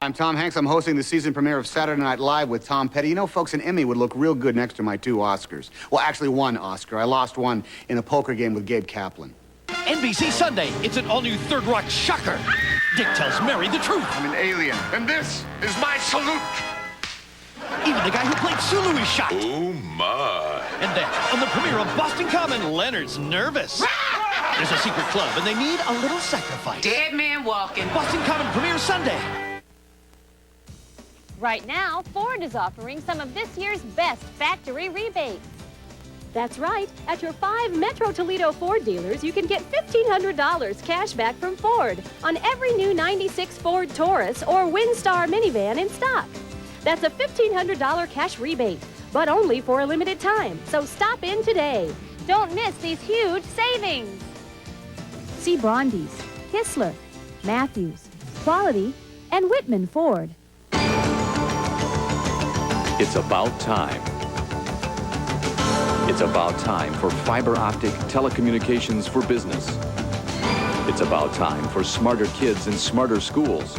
I'm Tom Hanks. I'm hosting the season premiere of Saturday Night Live with Tom Petty. You know, folks, an Emmy would look real good next to my 2 Oscars. Well, actually, 1 Oscar. I lost one in a poker game with Gabe Kaplan. NBC Sunday, it's an all-new Third Rock shocker. Dick tells Mary the truth. I'm an alien, and this is my salute. Even the guy who played Sulu is shocked. Oh, my. And then, on the premiere of Boston Common, Leonard's nervous. There's a secret club, and they need a little sacrifice. Dead man walking. Boston Common premieres Sunday. Right now, Ford is offering some of this year's best factory rebates. That's right. At your 5 Metro Toledo Ford dealers, you can get $1,500 cash back from Ford on every new 96 Ford Taurus or Windstar minivan in stock. That's a $1,500 cash rebate, but only for a limited time. So stop in today. Don't miss these huge savings. See Brondes, Kistler, Matthews, Quality, and Whitman Ford. It's about time. It's about time for fiber optic telecommunications for business. It's about time for smarter kids and smarter schools.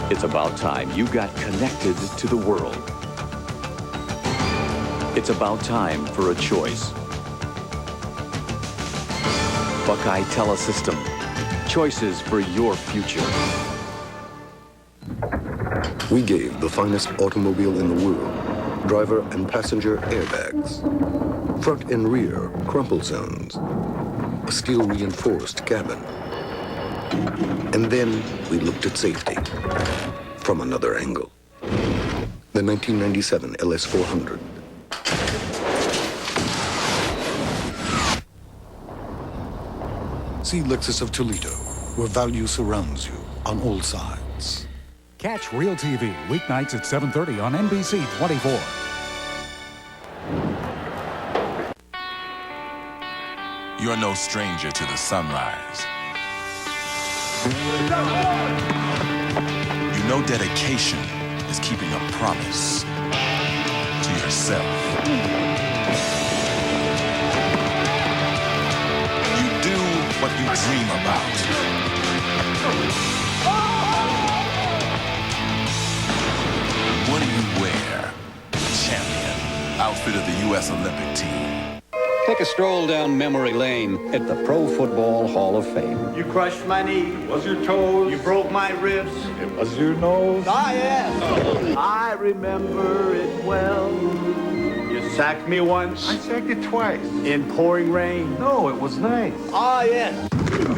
It's about time you got connected to the world. It's about time for a choice. Buckeye TeleSystem. Choices for your future. We gave the finest automobile in the world driver and passenger airbags, front and rear crumple zones, a steel-reinforced cabin. And then we looked at safety from another angle. The 1997 LS400. See Lexus of Toledo, where value surrounds you on all sides. Catch Real TV weeknights at 7:30 on NBC 24. You're no stranger to the sunrise. You know dedication is keeping a promise to yourself. You do what you dream about. What do you wear? Champion, outfit of the U.S. Olympic team. Take a stroll down memory lane at the Pro Football Hall of Fame. You crushed my knee. It was your toes. You broke my ribs. It was your nose. Ah, yes. I remember it well. You sacked me once. I sacked you twice. In pouring rain. No, it was nice. Ah, yes.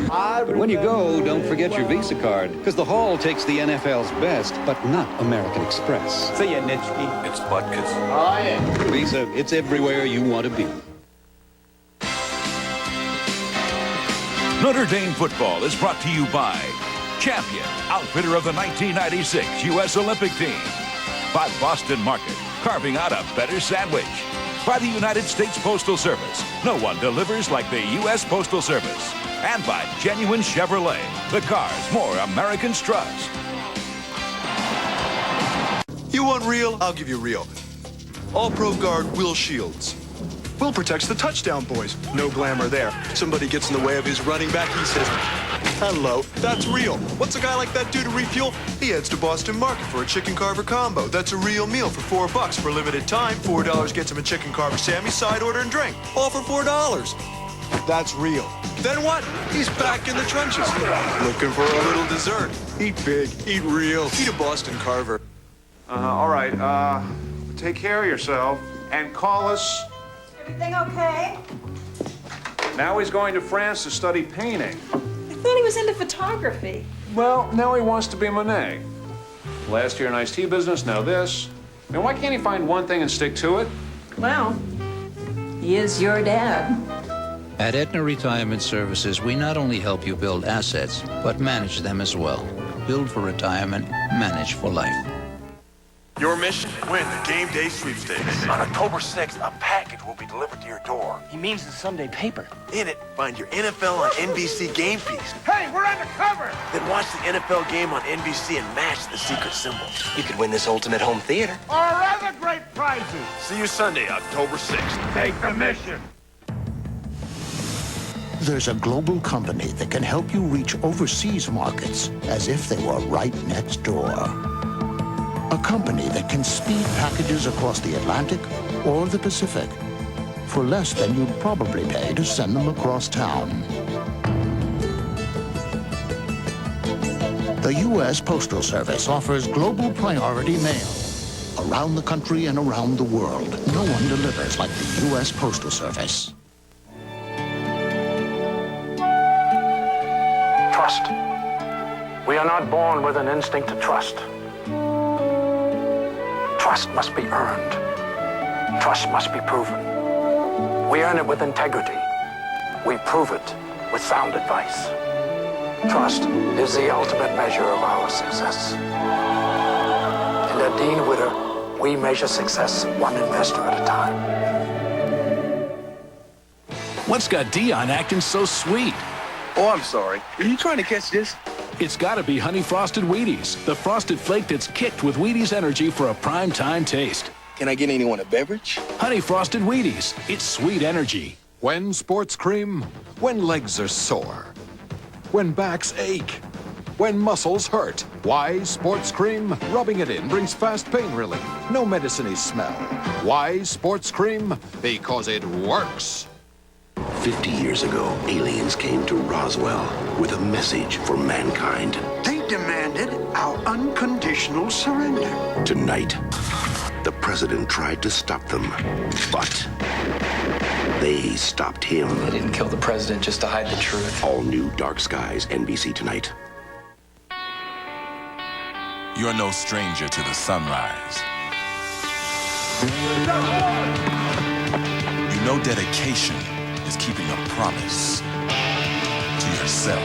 But when you go, don't forget your Visa card, because the Hall takes the NFL's best, but not American Express. See ya, Nitschke. It's Butkus. Ah, yes. Visa, it's everywhere you want to be. Notre Dame football is brought to you by Champion, outfitter of the 1996 U.S. Olympic team. By Boston Market, carving out a better sandwich. By the United States Postal Service, no one delivers like the U.S. Postal Service. And by Genuine Chevrolet, the cars more Americans trust. You want real? I'll give you real. All-Pro Guard Will Shields. Will protects the touchdown boys. No glamour there. Somebody gets in the way of his running back, he says, hello, that's real. What's a guy like that do to refuel? He heads to Boston Market for a chicken carver combo. That's a real meal for $4 for a limited time. $4 gets him a chicken carver Sammy, side order, and drink. All for $4. That's real. Then what? He's back in the trenches. Looking for a little dessert. Eat big, eat real, eat a Boston Carver. All right, take care of yourself and call us. Everything okay? Now he's going to France to study painting. I thought he was into photography. Well, now he wants to be Monet. Last year in iced tea business, now this. I mean, why can't he find one thing and stick to it? Well, he is your dad. At Aetna Retirement Services, we not only help you build assets, but manage them as well. Build for retirement, manage for life. Your mission? Win the Gameday Sweepstakes. On October 6th, a package will be delivered to your door. He means the Sunday paper. In it, find your NFL on NBC game piece. Hey, we're undercover! Then watch the NFL game on NBC and match the secret symbol. You could win this ultimate home theater. Or other great prizes. See you Sunday, October 6th. Take the mission. There's a global company that can help you reach overseas markets as if they were right next door. A company that can speed packages across the Atlantic or the Pacific for less than you'd probably pay to send them across town. The U.S. Postal Service offers global priority mail. Around the country and around the world, no one delivers like the U.S. Postal Service. Trust. We are not born with an instinct to trust. Trust must be earned. Trust must be proven. We earn it with integrity. We prove it with sound advice. Trust is the ultimate measure of our success. And at Dean Witter, we measure success one investor at a time. What's got Deion acting so sweet? Oh, I'm sorry. Are you trying to catch this? It's gotta be Honey Frosted Wheaties, the frosted flake that's kicked with Wheaties energy for a prime-time taste. Can I get anyone a beverage? Honey Frosted Wheaties, it's sweet energy. When Sportscreme? When legs are sore. When backs ache. When muscles hurt. Why Sportscreme? Rubbing it in brings fast pain relief. No medicine-y smell. Why Sportscreme? Because it works. 50 years ago, aliens came to Roswell with a message for mankind. They demanded our unconditional surrender. Tonight, the president tried to stop them, but they stopped him. They didn't kill the president just to hide the truth. All new Dark Skies, NBC tonight. You're no stranger to the sunrise. You know dedication is keeping a promise to yourself.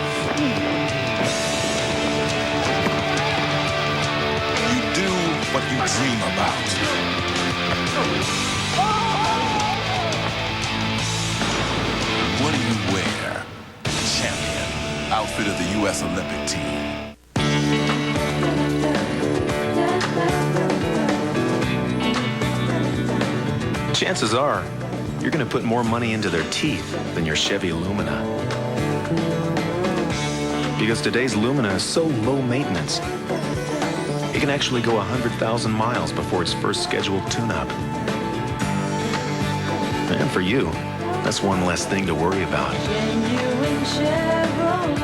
You do what you dream about. What do you wear? Champion, outfit of the U.S. Olympic team. Chances are, you're going to put more money into their teeth than your Chevy Lumina. Because today's Lumina is so low maintenance, it can actually go 100,000 miles before its first scheduled tune-up. And for you, that's one less thing to worry about.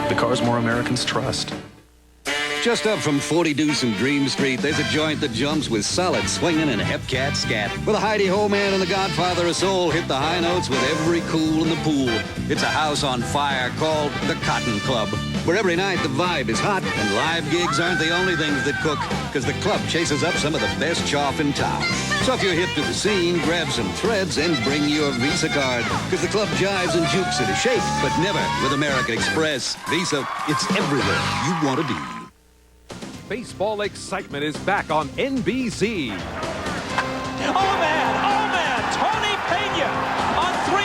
The cars more Americans trust. Just up from 40 Deuce and Dream Street, there's a joint that jumps with solid swinging and hep-cat scat. Where the Heidi-Ho Man and the Godfather of Soul hit the high notes with every cool in the pool. It's a house on fire called the Cotton Club, where every night the vibe is hot and live gigs aren't the only things that cook, because the club chases up some of the best chaff in town. So if you're hip to the scene, grab some threads and bring your Visa card, because the club jives and jukes at a shake, but never with American Express. Visa, it's everywhere you want to be. Baseball excitement is back on NBC. Oh, man, Tony Pena on 3-0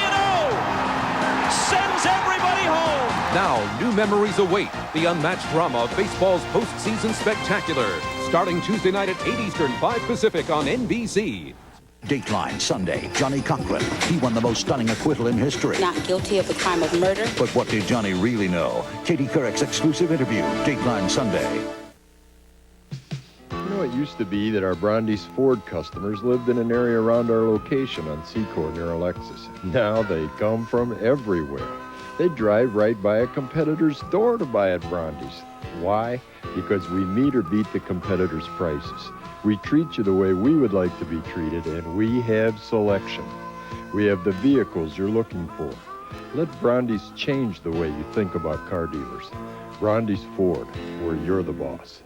sends everybody home. Now, new memories await the unmatched drama of baseball's postseason spectacular. Starting Tuesday night at 8 Eastern, 5 Pacific on NBC. Dateline Sunday, Johnny Cochran. He won the most stunning acquittal in history. Not guilty of the crime of murder. But what did Johnny really know? Katie Couric's exclusive interview, Dateline Sunday. You know, it used to be that our Brondes Ford customers lived in an area around our location on Secor near a Lexus. Now they come from everywhere. They drive right by a competitor's door to buy at Brondes. Why? Because we meet or beat the competitor's prices. We treat you the way we would like to be treated, and we have selection. We have the vehicles you're looking for. Let Brondes change the way you think about car dealers. Brondes Ford, where you're the boss.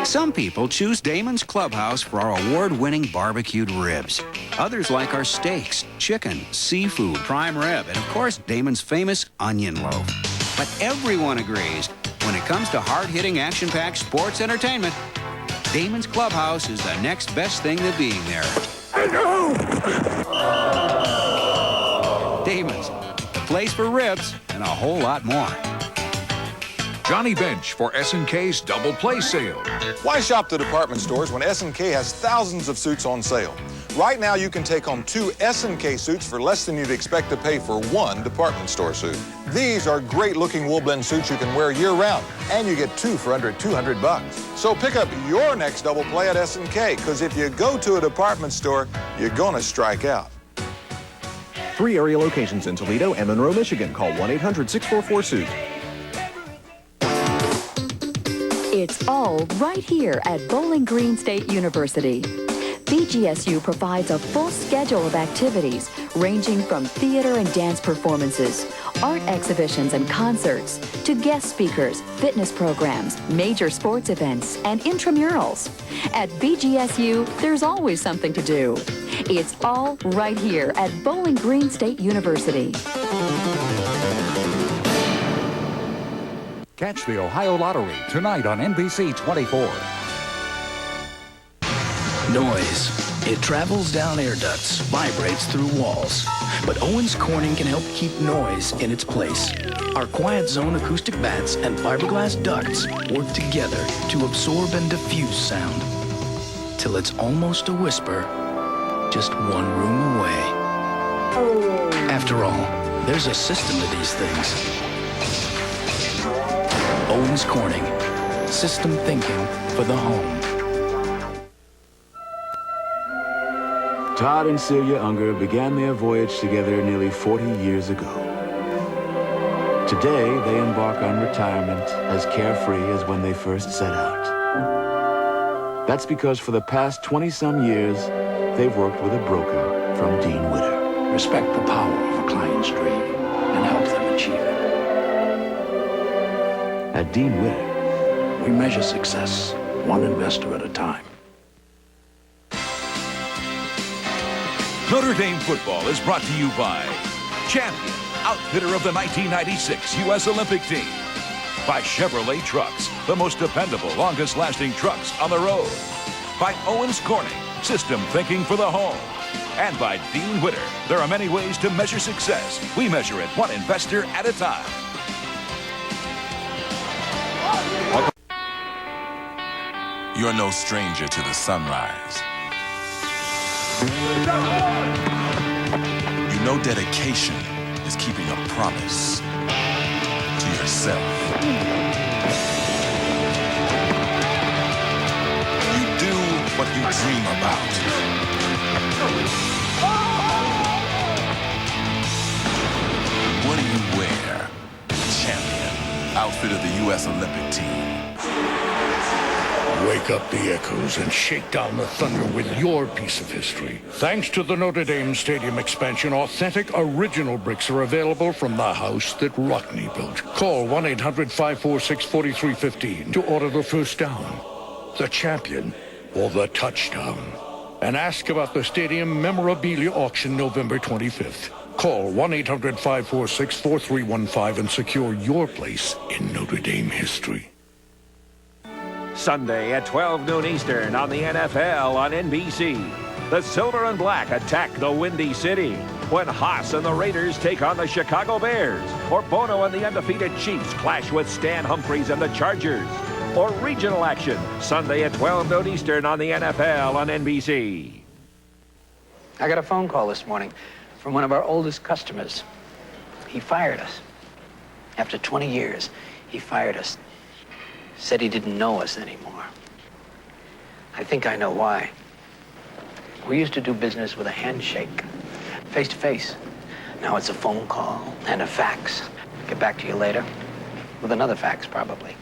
Some people choose Damon's Clubhouse for our award-winning barbecued ribs. Others like our steaks, chicken, seafood, prime rib, and of course, Damon's famous onion loaf. But everyone agrees, when it comes to hard-hitting, action-packed sports entertainment, Damon's Clubhouse is the next best thing to being there. Damon's, the place for ribs and a whole lot more. Johnny Bench for S&K's Double Play Sale. Why shop the department stores when S&K has thousands of suits on sale? Right now, you can take home 2 S&K suits for less than you'd expect to pay for 1 department store suit. These are great-looking wool blend suits you can wear year-round, and you get 2 for under $200. So pick up your next double play at S&K, because if you go to a department store, you're gonna strike out. 3 area locations in Toledo and Monroe, Michigan. Call 1-800-644-SUIT. It's all right here at Bowling Green State University. BGSU provides a full schedule of activities ranging from theater and dance performances, art exhibitions and concerts, to guest speakers, fitness programs, major sports events, and intramurals. At BGSU, there's always something to do. It's all right here at Bowling Green State University. Catch the Ohio Lottery tonight on NBC 24. Noise. It travels down air ducts, vibrates through walls. But Owens Corning can help keep noise in its place. Our Quiet Zone acoustic bats and fiberglass ducts work together to absorb and diffuse sound. Till it's almost a whisper, just one room away. After all, there's a system to these things. Owens Corning. System thinking for the home. Todd and Celia Unger began their voyage together nearly 40 years ago. Today, they embark on retirement as carefree as when they first set out. That's because for the past 20-some years, they've worked with a broker from Dean Witter. Respect the power of a client's dream and help them achieve it. At Dean Witter, we measure success one investor at a time. Notre Dame football is brought to you by Champion, outfitter of the 1996 U.S. Olympic team. By Chevrolet Trucks, the most dependable, longest-lasting trucks on the road. By Owens Corning, system thinking for the home. And by Dean Witter. There are many ways to measure success. We measure it one investor at a time. You're no stranger to the sunrise. You know dedication is keeping a promise to yourself. You do what you dream about. What do you wear? Champion, outfit of the U.S. Olympic team. Wake up the echoes and shake down the thunder with your piece of history. Thanks to the Notre Dame Stadium expansion, authentic original bricks are available from the house that Rockney built. Call 1-800-546-4315 to order the first down, the champion, or the touchdown. And ask about the stadium memorabilia auction November 25th. Call 1-800-546-4315 and secure your place in Notre Dame history. Sunday at 12 noon Eastern on the NFL on NBC. The Silver and Black attack the Windy City when Haas and the Raiders take on the Chicago Bears. Or Bono and the undefeated Chiefs clash with Stan Humphries and the Chargers. Or regional action Sunday at 12 noon Eastern on the NFL on NBC. I got a phone call this morning from one of our oldest customers. He fired us. After 20 years, he fired us. Said he didn't know us anymore. I think I know why. We used to do business with a handshake, face to face. Now it's a phone call and a fax. Get back to you later. With another fax, probably.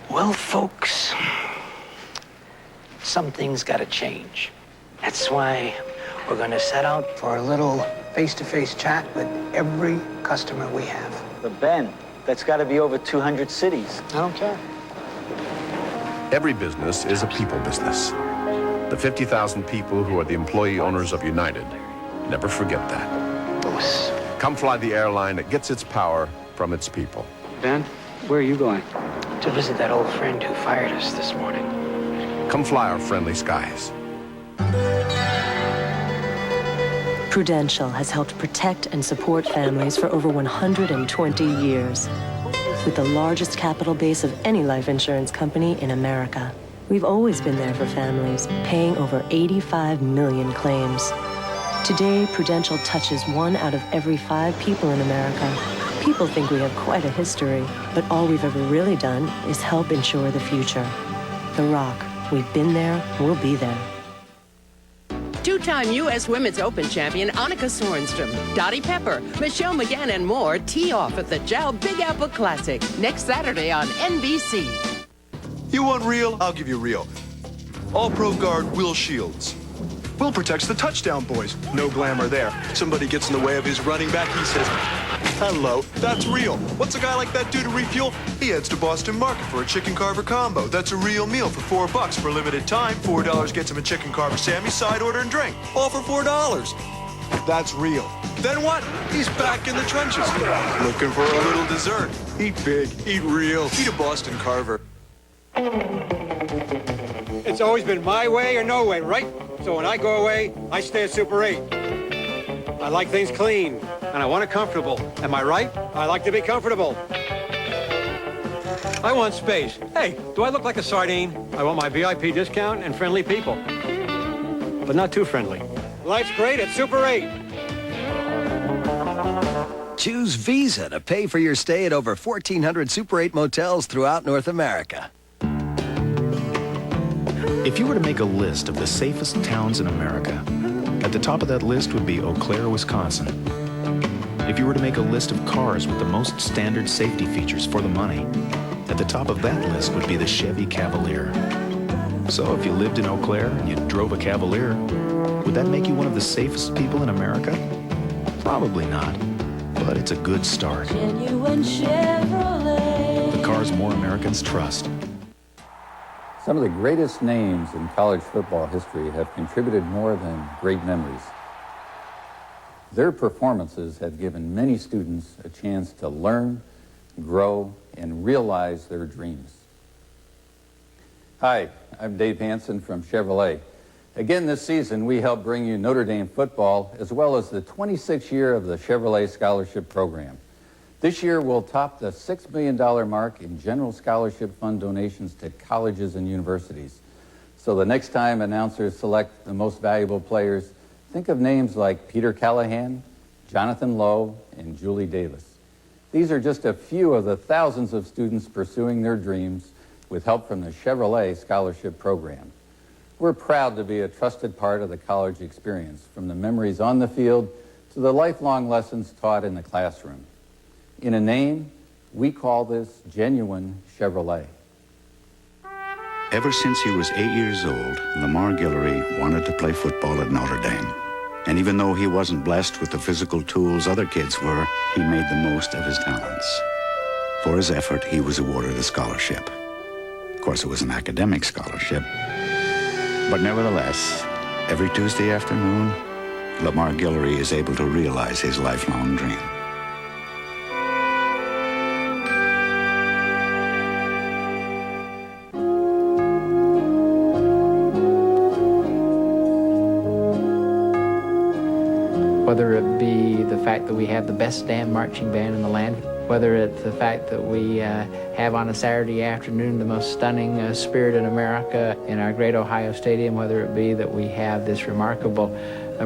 Well, folks, some things gotta change. That's why we're gonna set out for a little face-to-face chat with every customer we have. But Ben, that's got to be over 200 cities. I don't care. Every business is a people business. The 50,000 people who are the employee owners of United never forget that. Come fly the airline that gets its power from its people. Ben, where are you going? To visit that old friend who fired us this morning. Come fly our friendly skies. Prudential has helped protect and support families for over 120 years. With the largest capital base of any life insurance company in America. We've always been there for families, paying over 85 million claims. Today, Prudential touches 1 out of every 5 people in America. People think we have quite a history, but all we've ever really done is help ensure the future. The Rock. We've been there, we'll be there. Two-time U.S. Women's Open champion Annika Sorenstam, Dottie Pepper, Michelle McGann, and more tee off at the Jow Big Apple Classic next Saturday on NBC. You want real? I'll give you real. All-Pro Guard Will Shields. Will protects the touchdown boys. No glamour there. Somebody gets in the way of his running back, he says, hello, that's real. What's a guy like that do to refuel? He heads to Boston Market for a chicken carver combo. That's a real meal for $4 for a limited time. $4 gets him a chicken carver Sammy, side order, and drink. All for $4. That's real. Then what? He's back in the trenches. Looking for a little dessert. Eat big, eat real, eat a Boston Carver. It's always been my way or no way, right? So when I go away, I stay at Super 8. I like things clean, and I want it comfortable. Am I right? I like to be comfortable. I want space. Hey, do I look like a sardine? I want my VIP discount and friendly people. But not too friendly. Life's great at Super 8. Choose Visa to pay for your stay at over 1,400 Super 8 motels throughout North America. If you were to make a list of the safest towns in America, at the top of that list would be Eau Claire, Wisconsin. If you were to make a list of cars with the most standard safety features for the money, at the top of that list would be the Chevy Cavalier. So if you lived in Eau Claire and you drove a Cavalier, would that make you one of the safest people in America? Probably not, but it's a good start. Genuine Chevrolet. The cars more Americans trust. Some of the greatest names in college football history have contributed more than great memories. Their performances have given many students a chance to learn, grow, and realize their dreams. Hi, I'm Dave Hansen from Chevrolet. Again this season, we help bring you Notre Dame football, as well as the 26th year of the Chevrolet Scholarship Program. This year, we'll top the $6 million mark in general scholarship fund donations to colleges and universities. So the next time announcers select the most valuable players, think of names like Peter Callahan, Jonathan Lowe, and Julie Davis. These are just a few of the thousands of students pursuing their dreams with help from the Chevrolet Scholarship Program. We're proud to be a trusted part of the college experience, from the memories on the field to the lifelong lessons taught in the classroom. In a name, we call this genuine Chevrolet. Ever since he was 8 years old, Lamar Guillory wanted to play football at Notre Dame. And even though he wasn't blessed with the physical tools other kids were, he made the most of his talents. For his effort, he was awarded a scholarship. Of course, it was an academic scholarship. But nevertheless, every Tuesday afternoon, Lamar Guillory is able to realize his lifelong dream. Whether it be the fact that we have the best damn marching band in the land, whether it's the fact that we have on a Saturday afternoon the most stunning spirit in America in our great Ohio Stadium, whether it be that we have this remarkable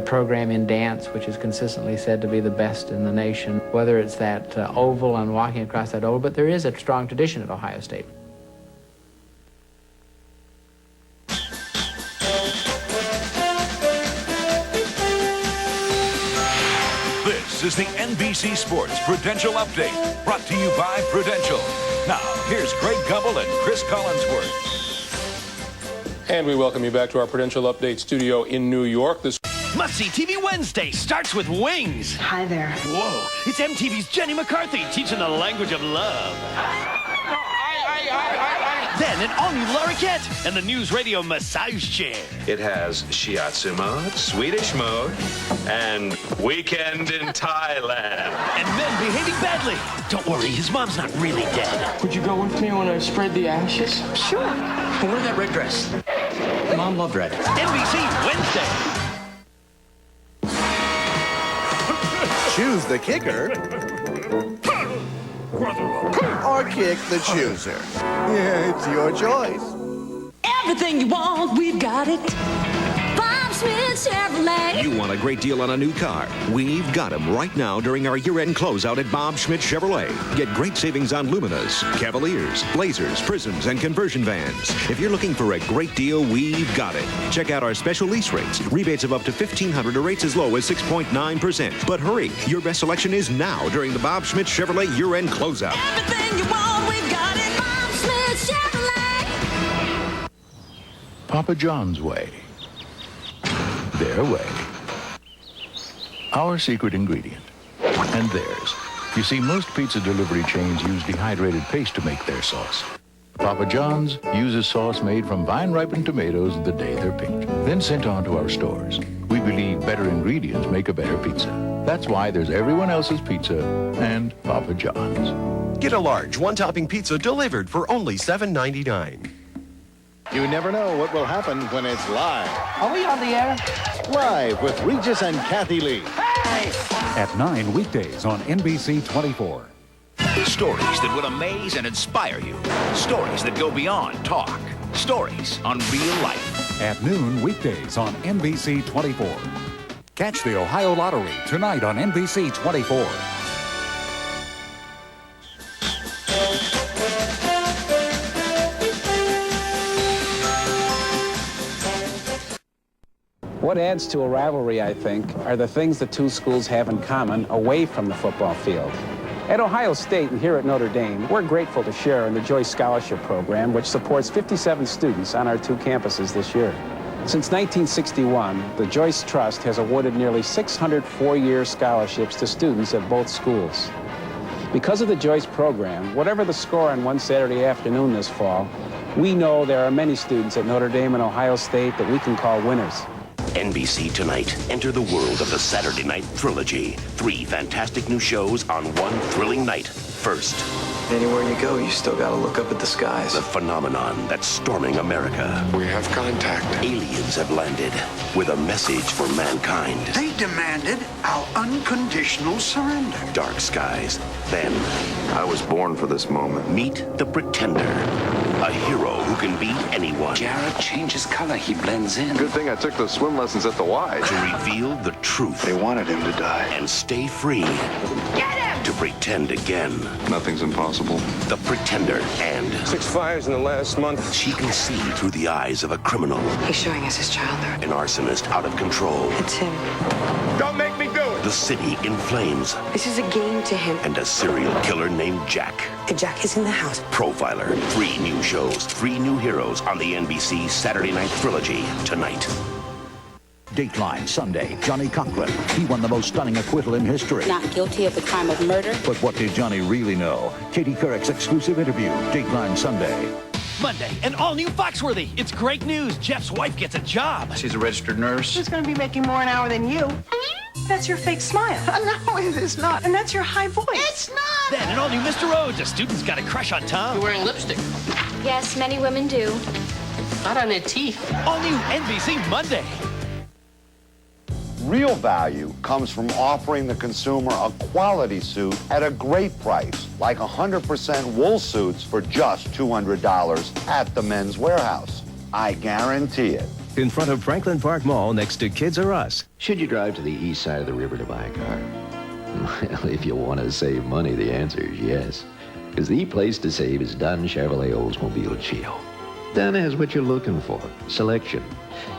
program in dance, which is consistently said to be the best in the nation, whether it's that oval and walking across that oval, but there is a strong tradition at Ohio State. This is the NBC Sports Prudential Update, brought to you by Prudential. Now, here's Greg Gumbel and Chris Collinsworth. And we welcome you back to our Prudential Update studio in New York. This Must-see TV Wednesday starts with Wings. Hi there. Whoa, it's MTV's Jenny McCarthy teaching the language of love. Then an all-new Lorikette and the News Radio massage chair. It has shiatsu mode, Swedish mode, and weekend in Thailand. And men behaving badly. Don't worry, his mom's not really dead. Would you go with me when I spread the ashes? Sure. Wear that red dress. Mom loved red. NBC Wednesday. Choose the kicker or kick the chooser. Yeah, it's your choice. Everything you want, we've got it. Bob Smith Chevrolet. You want a great deal on a new car? We've got them right now during our year-end closeout at Bob Schmidt Chevrolet. Get great savings on Luminas, Cavaliers, Blazers, Prisms, and conversion vans. If you're looking for a great deal, we've got it. Check out our special lease rates. Rebates of up to $1,500 or rates as low as 6.9%. But hurry, your best selection is now during the Bob Schmidt Chevrolet year-end closeout. Everything you want, we've got it. Bob Smith Chevrolet. Papa John's way. Their way. Our secret ingredient. And theirs. You see, most pizza delivery chains use dehydrated paste to make their sauce. Papa John's uses sauce made from vine-ripened tomatoes the day they're picked, then sent on to our stores. We believe better ingredients make a better pizza. That's why there's everyone else's pizza and Papa John's. Get a large one-topping pizza delivered for only $7.99. You never know what will happen when it's live. Are we on the air? Live with Regis and Kathy Lee. At 9 weekdays on NBC 24. Stories that will amaze and inspire you. Stories that go beyond talk. Stories on real life. At noon weekdays on NBC 24. Catch the Ohio Lottery tonight on NBC 24. What adds to a rivalry, I think, are the things the two schools have in common away from the football field. At Ohio State and here at Notre Dame, we're grateful to Shearer and the Joyce Scholarship Program, which supports 57 students on our two campuses this year. Since 1961, the Joyce Trust has awarded nearly 600 four-year scholarships to students at both schools. Because of the Joyce program, whatever the score on one Saturday afternoon this fall, we know there are many students at Notre Dame and Ohio State that we can call winners. NBC Tonight. Enter the world of the Saturday Night Trilogy. 3 fantastic new shows on one thrilling night. First, anywhere you go, you still gotta look up at the skies. The phenomenon that's storming America. We have contact. Aliens have landed with a message for mankind. They demanded our unconditional surrender. Dark skies. Then, I was born for this moment. Meet the Pretender. A hero who can beat anyone. Jared changes color. He blends in. Good thing I took those swim lessons at the Y. To reveal the truth. They wanted him to die. And stay free. Get him! To pretend again. Nothing's impossible. The Pretender and 6 fires in the last month. She can see through the eyes of a criminal. He's showing us his childhood. An arsonist out of control. It's him. Don't make me do it! The city in flames. This is a game to him. And a serial killer named Jack. Jack is in the house. Profiler. 3 new shows, 3 new heroes on the NBC Saturday Night Trilogy tonight. Dateline Sunday. Johnny Cochran. He won the most stunning acquittal in history. Not guilty of the crime of murder. But what did Johnny really know? Katie Couric's exclusive interview. Dateline Sunday. Monday, an all-new Foxworthy. It's great news. Jeff's wife gets a job. She's a registered nurse. Who's going to be making more an hour than you? That's your fake smile. No, it is not. And that's your high voice. It's not! Then an all-new Mr. Rhodes. A student's got a crush on Tom. You're wearing lipstick. Yes, many women do. Not on their teeth. All-new NBC Monday. Real value comes from offering the consumer a quality suit at a great price, like 100% wool suits for just $200 at the Men's Warehouse. I guarantee it. In front of Franklin Park Mall next to Kids R Us. Should you drive to the east side of the river to buy a car? Well, if you want to save money, the answer is yes. Because the place to save is Dunn Chevrolet Oldsmobile Chio. Dunn has what you're looking for. Selection.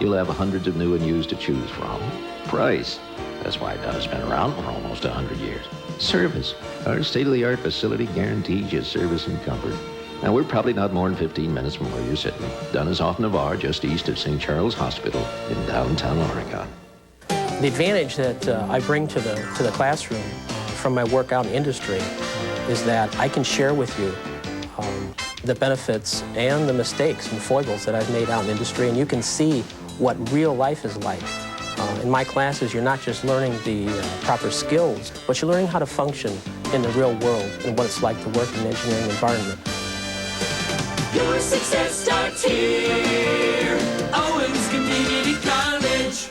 You'll have hundreds of new and used to choose from. Price. That's why Dunn has been around for almost 100 years. Service. Our state-of-the-art facility guarantees you service and comfort. Now, we're probably not more than 15 minutes from where you're sitting. Dunn is off Navarre, just east of St. Charles Hospital in downtown Oregon. The advantage that I bring to the classroom from my work out in industry is that I can share with you the benefits and the mistakes and foibles that I've made out in industry, and you can see what real life is like. In my classes, you're not just learning the proper skills, but you're learning how to function in the real world and what it's like to work in an engineering environment. Your success starts here. Owens Community College.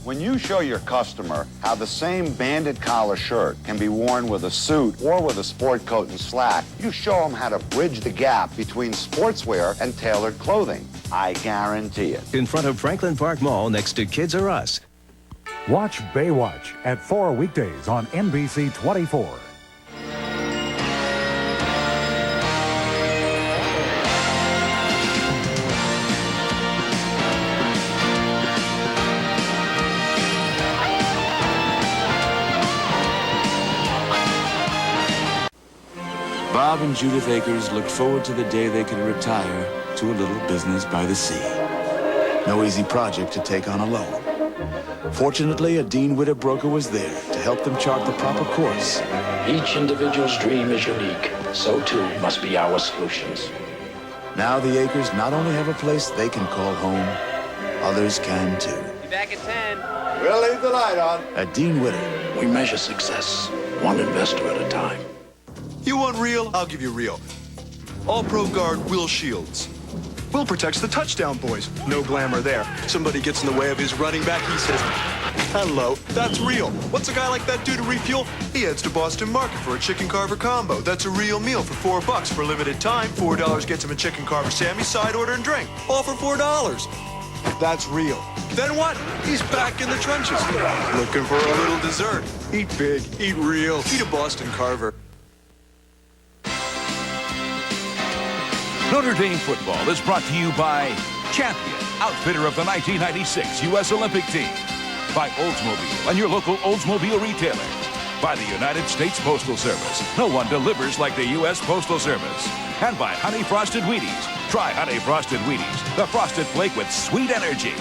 When you show your customer how the same banded collar shirt can be worn with a suit or with a sport coat and slack, you show them how to bridge the gap between sportswear and tailored clothing. I guarantee it. In front of Franklin Park Mall next to Kids R Us. Watch Baywatch at 4 weekdays on NBC 24. Bob and Judith Akers looked forward to the day they could retire to a little business by the sea. No easy project to take on alone. Fortunately, a Dean Witter broker was there to help them chart the proper course. Each individual's dream is unique. So too must be our solutions. Now the Akers not only have a place they can call home, others can too. Be back at 10. We'll leave the light on. At Dean Witter, we measure success one investor at a time. You want real? I'll give you real. All-Pro Guard Will Shields. Will protects the touchdown boys. No glamour there. Somebody gets in the way of his running back, he says, hello, that's real. What's a guy like that do to refuel? He heads to Boston Market for a chicken carver combo. That's a real meal for $4 for a limited time. $4 gets him a chicken carver Sammy, side order, and drink. All for $4. That's real. Then what? He's back in the trenches. Looking for a little dessert. Eat big, eat real, eat a Boston Carver. Notre Dame football is brought to you by Champion, outfitter of the 1996 U.S. Olympic team. By Oldsmobile and your local Oldsmobile retailer. By the United States Postal Service. No one delivers like the U.S. Postal Service. And by Honey Frosted Wheaties. Try Honey Frosted Wheaties, the frosted flake with sweet energy.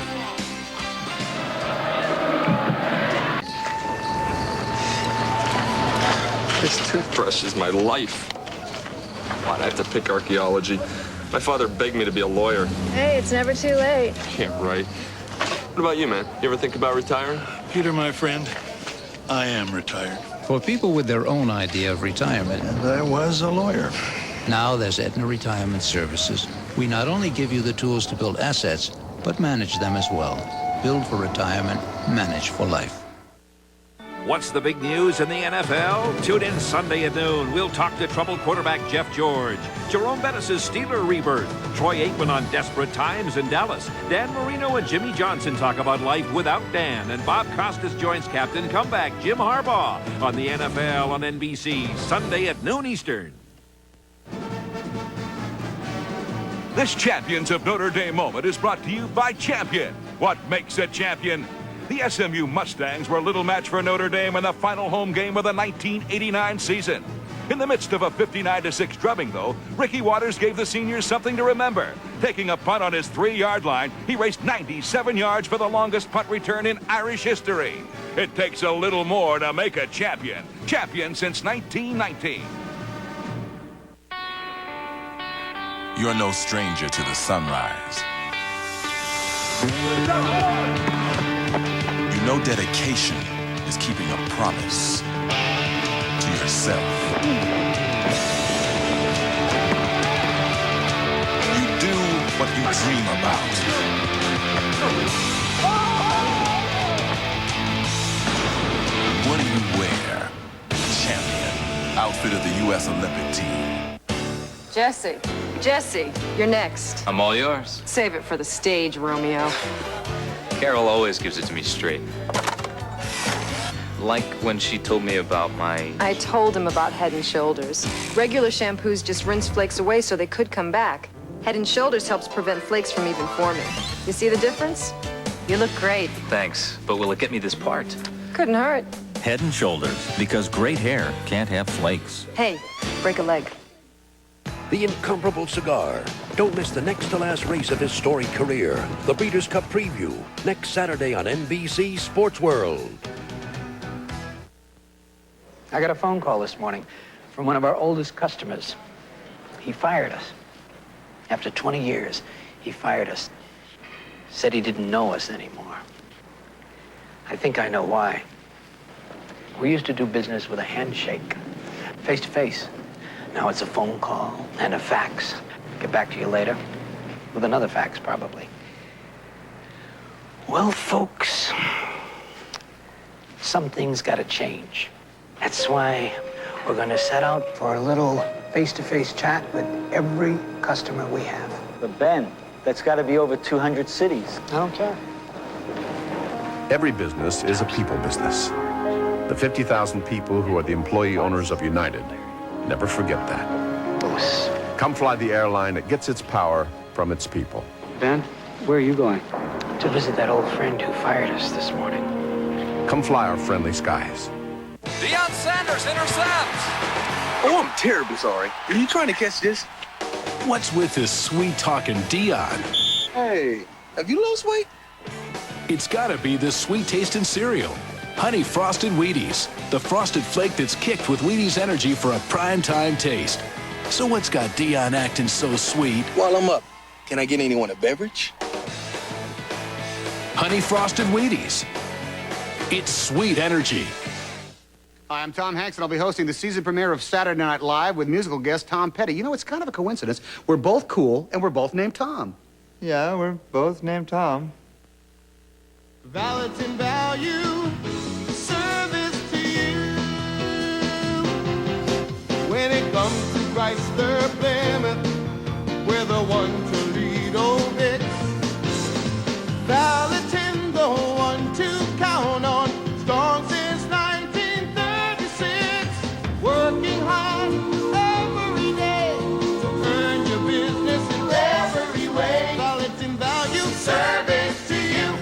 This toothbrush is my life. Why'd I have to pick archaeology? My father begged me to be a lawyer. Hey, it's never too late. Can't write. What about you, man? You ever think about retiring? Peter, my friend, I am retired. For people with their own idea of retirement, And I was a lawyer. now there's Aetna Retirement Services. We not only give you the tools to build assets, but manage them as well. Build for retirement, manage for life. What's the big news in the NFL? Tune in Sunday at noon. We'll talk to troubled quarterback Jeff George, Jerome Bettis' Steeler rebirth, Troy Aikman on desperate times in Dallas, Dan Marino and Jimmy Johnson talk about life without Dan, and Bob Costas joins Captain Comeback Jim Harbaugh on the NFL on NBC, Sunday at noon Eastern. This Champions of Notre Dame moment is brought to you by Champion. What makes a champion? The SMU Mustangs were little match for Notre Dame in the final home game of the 1989 season. In the midst of a 59-6 drubbing, though, Ricky Waters gave the seniors something to remember. Taking a punt on his 3-yard line, he raced 97 yards for the longest punt return in Irish history. It takes a little more to make a champion. Champion since 1919. You're no stranger to the sunrise. You know dedication is keeping a promise to yourself. You do what you dream about. What do you wear? Champion, outfit of the U.S. Olympic team. Jesse, you're next. I'm all yours. Save it for the stage, Romeo. Carol always gives it to me straight. Like when she told me about my... I told him about Head & Shoulders. Regular shampoos just rinse flakes away so they could come back. Head & Shoulders helps prevent flakes from even forming. You see the difference? You look great. Thanks, but will it get me this part? Couldn't hurt. Head & Shoulders, because great hair can't have flakes. Hey, break a leg. The incomparable cigar. Don't miss the next to last race of his storied career. The Breeders' Cup Preview, next Saturday on NBC Sports World. I got a phone call this morning from one of our oldest customers. He fired us. After 20 years, he fired us. Said he didn't know us anymore. I think I know why. We used to do business with a handshake, face to face. Now it's a phone call and a fax. Get back to you later. With another fax, probably. Well, folks, something's got to change. That's why we're going to set out for a little face-to-face chat with every customer we have. But Ben, that's got to be over 200 cities. I don't care. Every business is a people business. The 50,000 people who are the employee owners of United never forget that. Boss. Come fly the airline that gets its power from its people. Ben, where are you going? To visit that old friend who fired us this morning. Come fly our friendly skies. Deion Sanders intercepts. Oh, I'm terribly sorry. Are you trying to catch this? What's with this sweet-talking Deion? Hey, have you lost weight? It's gotta be this sweet-tasting cereal. Honey Frosted Wheaties. The frosted flake that's kicked with Wheaties energy for a prime-time taste. So what's got Deion acting so sweet? While I'm up, can I get anyone a beverage? Honey Frosted Wheaties. It's sweet energy. Hi, I'm Tom Hanks, and I'll be hosting the season premiere of Saturday Night Live with musical guest Tom Petty. You know, it's kind of a coincidence. We're both cool, and we're both named Tom. Yeah, we're both named Tom. Valet in value, service to you. When it comes to Chrysler Plymouth, we're the one Toledo hits. Valetin, the one to count on, strong since 1936. Working hard every day to earn your business in every way. Valetin value, service to you.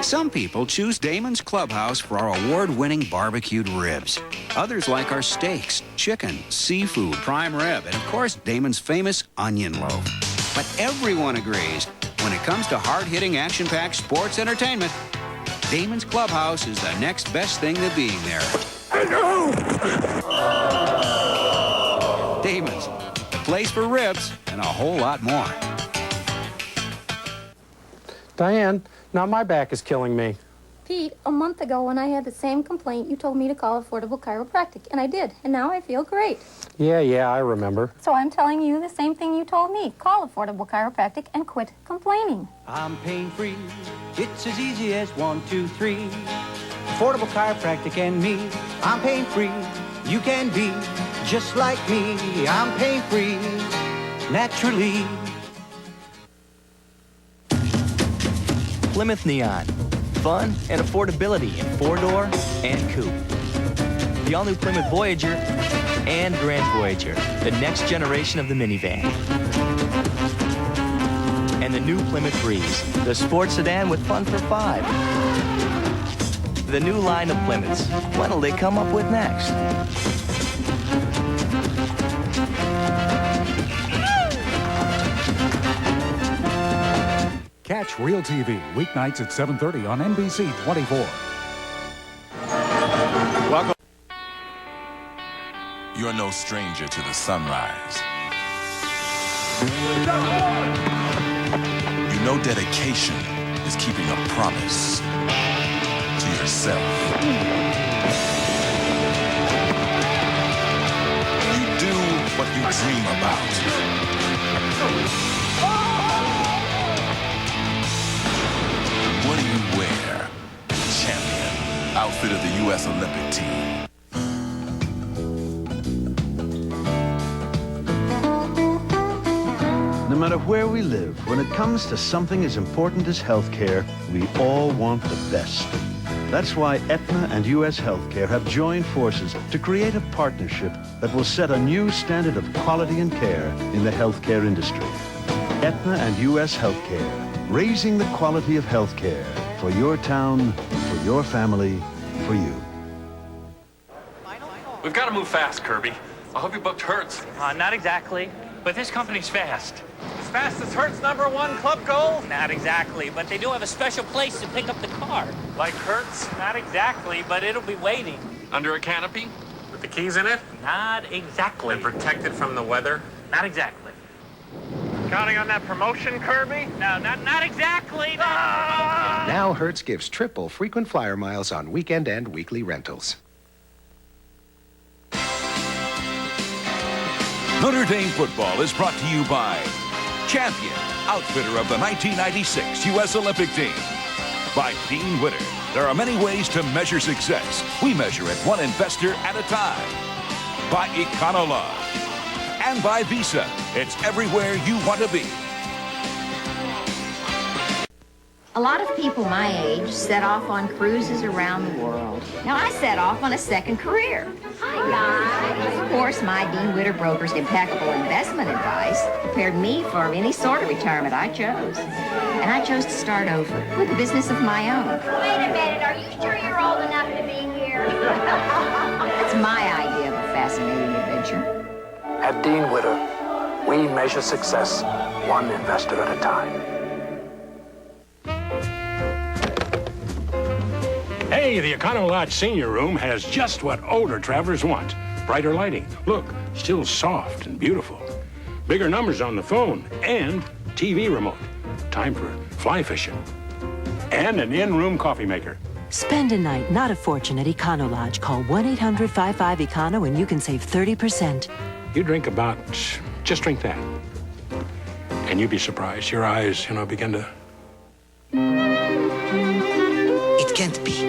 Some people choose Damon's Clubhouse for our award-winning barbecued ribs. Others like our steaks, chicken, seafood, prime rib, and of course, Damon's famous onion loaf. But everyone agrees, when it comes to hard-hitting, action-packed sports entertainment, Damon's Clubhouse is the next best thing to being there. Damon's, the place for ribs and a whole lot more. Diane, now my back is killing me. Pete, a month ago when I had the same complaint, you told me to call Affordable Chiropractic, and I did, and now I feel great. Yeah, I remember. So I'm telling you the same thing you told me. Call Affordable Chiropractic and quit complaining. I'm pain-free. It's as easy as 1, 2, 3. Affordable Chiropractic and me. I'm pain-free. You can be just like me. I'm pain-free. Naturally. Plymouth Neon. Fun and affordability in 4-door and coupe. The all-new Plymouth Voyager and Grand Voyager, the next generation of the minivan. And the new Plymouth Breeze, the sports sedan with fun for 5. The new line of Plymouths. What'll they come up with next? Catch Real TV weeknights at 7:30 on NBC 24. Welcome. You're no stranger to the sunrise. You know dedication is keeping a promise to yourself. You do what you dream about. What do you wear? Champion, outfit of the U.S. Olympic team. No matter where we live, when it comes to something as important as healthcare, we all want the best. That's why Aetna and U.S. Healthcare have joined forces to create a partnership that will set a new standard of quality and care in the healthcare industry. Aetna and U.S. Healthcare, raising the quality of healthcare for your town, for your family, for you. We've got to move fast, Kirby. I hope you booked Hertz. Not exactly, but this company's fast. As fast as Hertz #1 club goal? Not exactly, but they do have a special place to pick up the car. Like Hertz? Not exactly, but it'll be waiting. Under a canopy? With the keys in it? Not exactly. And protected from the weather? Not exactly. Counting on that promotion, Kirby? No, not exactly. Now Hertz gives triple frequent flyer miles on weekend and weekly rentals. Notre Dame football is brought to you by Champion, outfitter of the 1996 U.S. Olympic team. by Dean Witter. There are many ways to measure success. We measure it one investor at a time. By Econolodge. And by Visa. It's everywhere you want to be. A lot of people my age set off on cruises around the world. Now, I set off on a second career. Hi, guys. Of course, my Dean Witter broker's impeccable investment advice prepared me for any sort of retirement I chose. And I chose to start over with a business of my own. Wait a minute, are you sure you're old enough to be here? That's my idea of a fascinating adventure. At Dean Witter, we measure success one investor at a time. Hey, the Econolodge Senior Room has just what older travelers want. Brighter lighting. Look, still soft and beautiful. Bigger numbers on the phone and TV remote. Time for fly fishing. And an in-room coffee maker. Spend a night, not a fortune, at Econolodge. Call 1-800-55-ECONO and you can save 30%. You drink about, just drink that. And you'd be surprised. Your eyes, begin to... It can't be.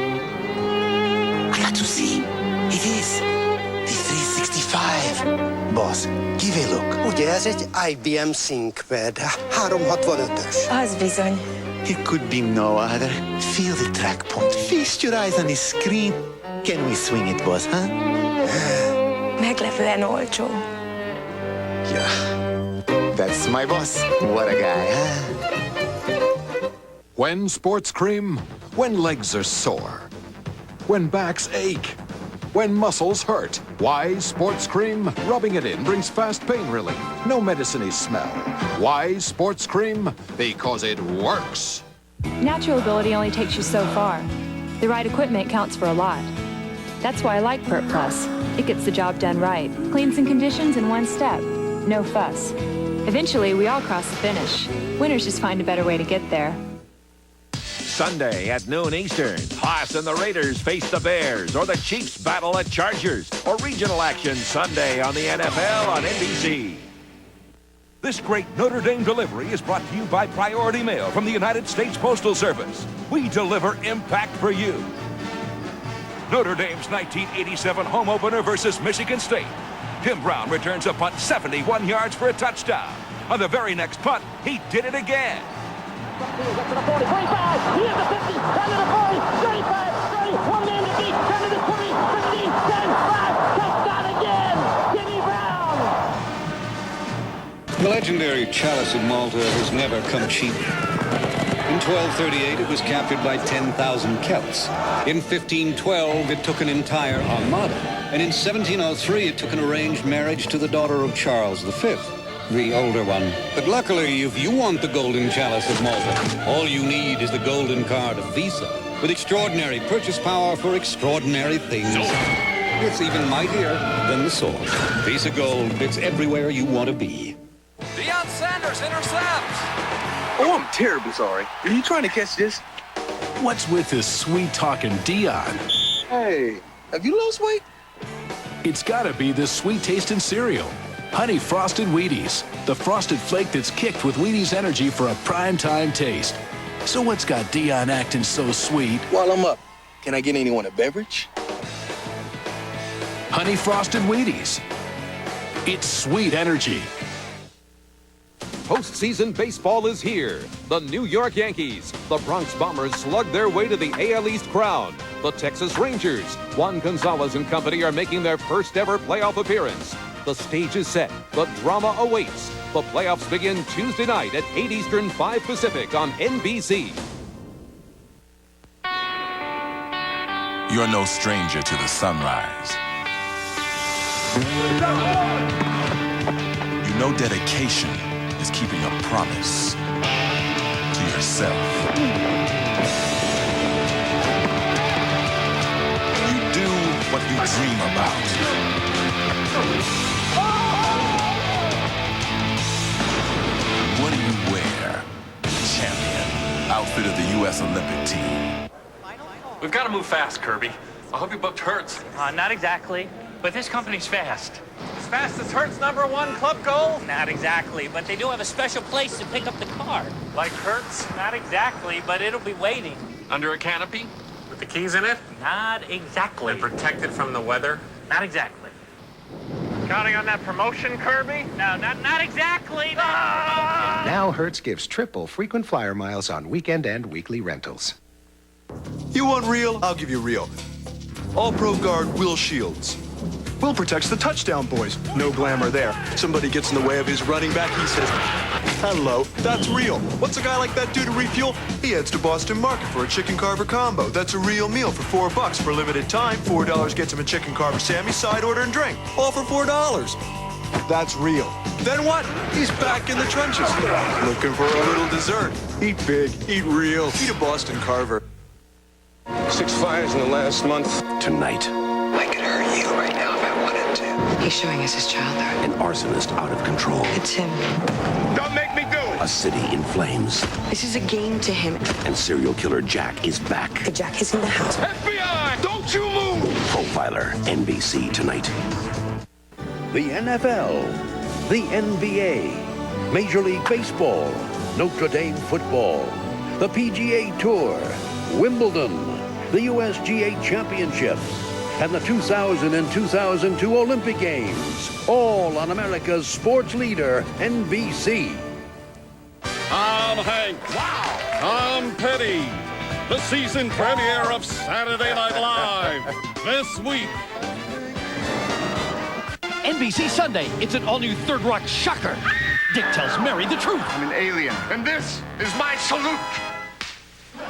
I got to see. It is. The 365. Boss, give a look. Ugye ez egy IBM ThinkPad 365-ös. Az bizony. It could be no other. Feel the track point. Feast your eyes on the screen. Can we swing it, boss, huh? Meglepően olcsó. Yeah. That's my boss. What a guy, huh? When Sportscreme? When legs are sore. When backs ache. When muscles hurt. Why Sportscreme? Rubbing it in brings fast pain relief. No medicine-y smell. Why Sportscreme? Because it works. Natural ability only takes you so far. The right equipment counts for a lot. That's why I like Pert Plus. It gets the job done right. Cleans and conditions in one step. No fuss. Eventually, we all cross the finish. Winners just find a better way to get there. Sunday at noon Eastern, Haas and the Raiders face the Bears, or the Chiefs battle at Chargers, or regional action Sunday on the NFL on NBC. This great Notre Dame delivery is brought to you by Priority Mail from the United States Postal Service. We deliver impact for you. Notre Dame's 1987 home opener versus Michigan State. Tim Brown returns a punt 71 yards for a touchdown. On the very next punt, he did it again. He is the 40, 25, he is the 50, 10 to the 40, 35, 30, one man to beat, 10 to the 20, 15, 10, 5, touchdown again, Jimmy Brown. The legendary chalice of Malta has never come cheap. In 1238, it was captured by 10,000 Celts. In 1512, it took an entire armada. And in 1703, it took an arranged marriage to the daughter of Charles V. The older one. But luckily, if you want the golden chalice of Malta, all you need is the golden card of Visa, with extraordinary purchase power for extraordinary things. It's even mightier than the sword. Visa Gold, it's everywhere you want to be. Deion Sanders intercepts. Oh, I'm terribly sorry. Are you trying to catch this? What's with this sweet-talking Deion? Hey, have you lost weight? It's gotta be this sweet-tasting cereal. Honey Frosted Wheaties, the frosted flake that's kicked with Wheaties energy for a prime-time taste. So what's got Deion acting so sweet? While I'm up, can I get anyone a beverage? Honey Frosted Wheaties. It's sweet energy. Postseason baseball is here. The New York Yankees, the Bronx Bombers slug their way to the AL East crown. The Texas Rangers, Juan Gonzalez and company are making their first ever playoff appearance. The stage is set. The drama awaits. The playoffs begin Tuesday night at 8 Eastern, 5 Pacific on NBC. You're no stranger to the sunrise. You know dedication is keeping a promise to yourself. You do what you dream about. What do you wear? Champion, outfit of the U.S. Olympic team. We've got to move fast, Kirby. I hope you booked Hertz. Not exactly, but this company's fast. As fast as Hertz #1 club goal? Not exactly, but they do have a special place to pick up the car. Like Hertz? Not exactly, but it'll be waiting. Under a canopy? With the keys in it? Not exactly. And protected from the weather? Not exactly. Counting on that promotion, Kirby? No, not exactly. Now Hertz gives triple frequent flyer miles on weekend and weekly rentals. You want real? I'll give you real. All Pro Guard Will Shields. Will protects the touchdown boys. No glamour there. Somebody gets in the way of his running back, he says, hello, that's real. What's a guy like that do to refuel? He heads to Boston Market for a chicken carver combo. That's a real meal for $4 for a limited time. $4 gets him a chicken carver Sammy, side order, and drink. All for $4. That's real. Then what? He's back in the trenches. Looking for a little dessert. Eat big, eat real, eat a Boston Carver. 6 fires in the last month. Tonight, I could hurt you right now if I wanted to. He's showing us his childhood. an arsonist out of control. It's him. Don't make me do it! A city in flames. This is a game to him. And serial killer Jack is back. The Jack is in the house. FBI, don't you move! Profiler, NBC tonight. The NFL, the NBA, Major League Baseball, Notre Dame football, the PGA Tour, Wimbledon, the USGA Championships, and the 2000 and 2002 Olympic Games, all on America's sports leader, NBC. I'm Hank. Wow. I'm Petty. The season premiere of Saturday Night Live this week. NBC Sunday, it's an all-new Third Rock shocker. Dick tells Mary the truth. I'm an alien, and this is my salute.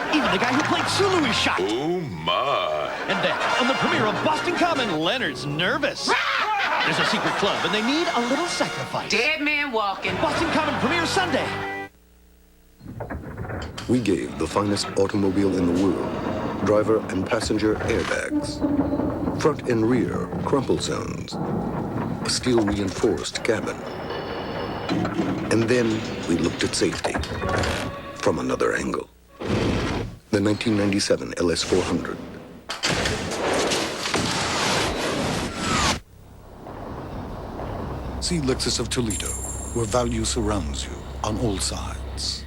Even the guy who played Sulu is shocked. Oh, my. And then, on the premiere of Boston Common, Leonard's nervous. There's a secret club, and they need a little sacrifice. Dead man walking. Boston Common premieres Sunday. We gave the finest automobile in the world driver and passenger airbags, front and rear crumple zones, a steel-reinforced cabin. And then we looked at safety from another angle. The 1997 LS400. See Lexus of Toledo, where value surrounds you on all sides.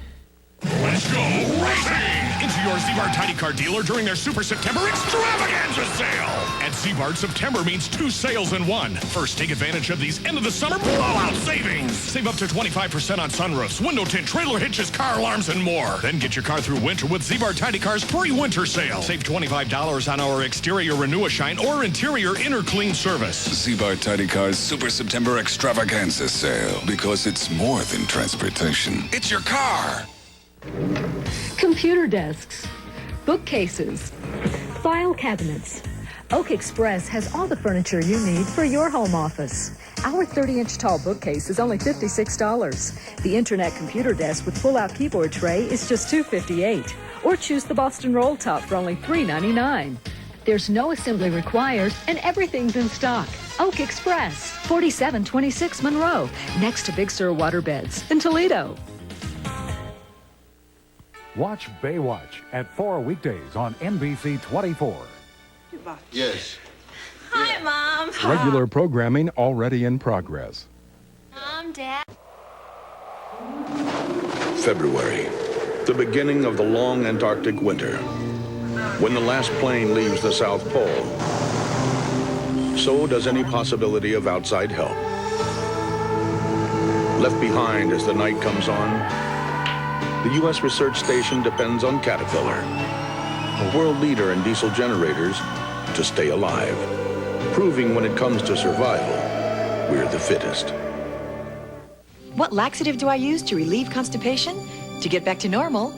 Let's go racing into your Z-Bart Tiny Car dealer during their Super September Extravaganza sale. At Z-Bart, September means 2 sales in one. First, take advantage of these end-of-the-summer blowout savings. Save up to 25% on sunroofs, window tint, trailer hitches, car alarms, and more. Then get your car through winter with Z-Bart Tiny Car's pre-winter sale. Save $25 on our exterior Renew-A-Shine or interior inner clean service. Z-Bart Tiny Car's Super September Extravaganza sale, because it's more than transportation. It's your car. Computer desks, bookcases, file cabinets. Oak Express has all the furniture you need for your home office. Our 30-inch tall bookcase is only $56. The Internet computer desk with pull-out keyboard tray is just $258. Or choose the Boston Roll Top for only $399. There's no assembly required, and everything's in stock. Oak Express, 4726 Monroe, next to Big Sur Waterbeds in Toledo. Watch Baywatch at 4 weekdays on NBC 24. Yes. Hi, Mom. Regular programming already in progress. Mom, Dad. February, the beginning of the long Antarctic winter, when the last plane leaves the South Pole. So does any possibility of outside help. Left behind as the night comes on, the U.S. research station depends on Caterpillar, a world leader in diesel generators, to stay alive, proving when it comes to survival, we're the fittest. What laxative do I use to relieve constipation? To get back to normal,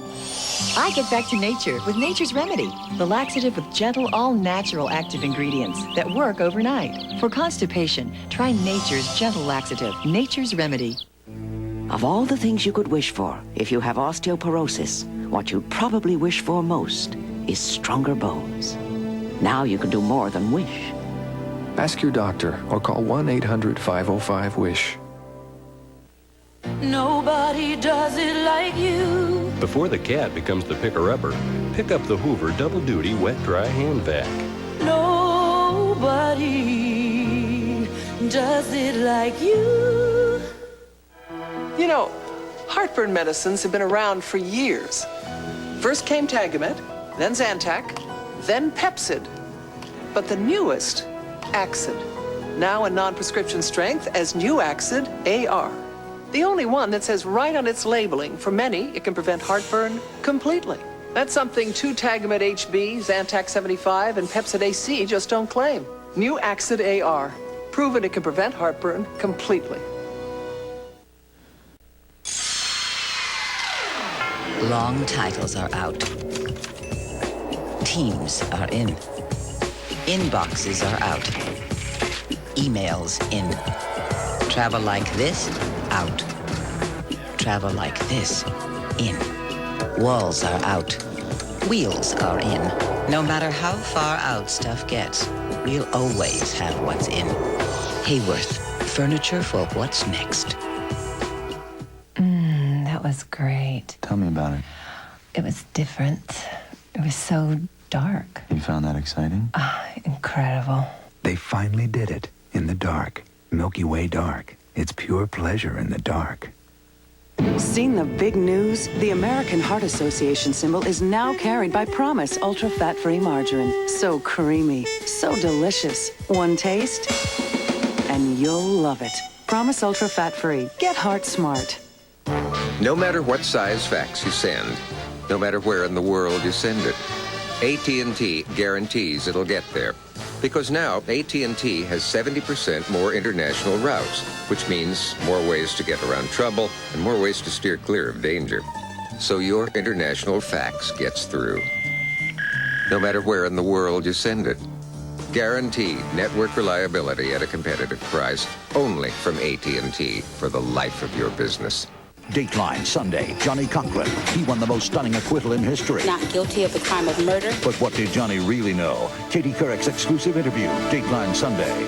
I get back to nature with Nature's Remedy, the laxative with gentle, all-natural active ingredients that work overnight. For constipation, try Nature's gentle laxative, Nature's Remedy. Of all the things you could wish for if you have osteoporosis, what you'd probably wish for most is stronger bones. Now you can do more than wish. Ask your doctor or call 1-800-505-WISH. Nobody does it like you. Before the cat becomes the picker-upper, pick up the Hoover Double Duty Wet Dry Hand Vac. Nobody does it like you. You know, heartburn medicines have been around for years. First came Tagamet, then Zantac, then Pepsid. But the newest, Axid, now in non-prescription strength as New Axid AR. The only one that says right on its labeling, for many, it can prevent heartburn completely. That's something 2-Tagamet HB, Zantac 75, and Pepsid AC just don't claim. New Axid AR. Proven it can prevent heartburn completely. Long titles are out. Teams are in. Inboxes are out. Emails in. Travel like this, out. Travel like this, in. Walls are out. Wheels are in. No matter how far out stuff gets, we'll always have what's in. Hayworth, furniture for what's next. That was great. Tell me about it. It was different. It was so dark. You found that exciting? Incredible. They finally did it in the dark. Milky Way dark. It's pure pleasure in the dark. Seen the big news? The American Heart Association symbol is now carried by Promise Ultra Fat-Free Margarine. So creamy, so delicious. One taste, and you'll love it. Promise Ultra Fat-Free. Get heart smart. No matter what size fax you send, no matter where in the world you send it, AT&T guarantees it'll get there. Because now, AT&T has 70% more international routes, which means more ways to get around trouble and more ways to steer clear of danger. So your international fax gets through. No matter where in the world you send it. Guaranteed network reliability at a competitive price, only from AT&T for the life of your business. Dateline Sunday, Johnny Cochran. He won the most stunning acquittal in history. Not guilty of the crime of murder. But what did Johnny really know? Katie Couric's exclusive interview, Dateline Sunday.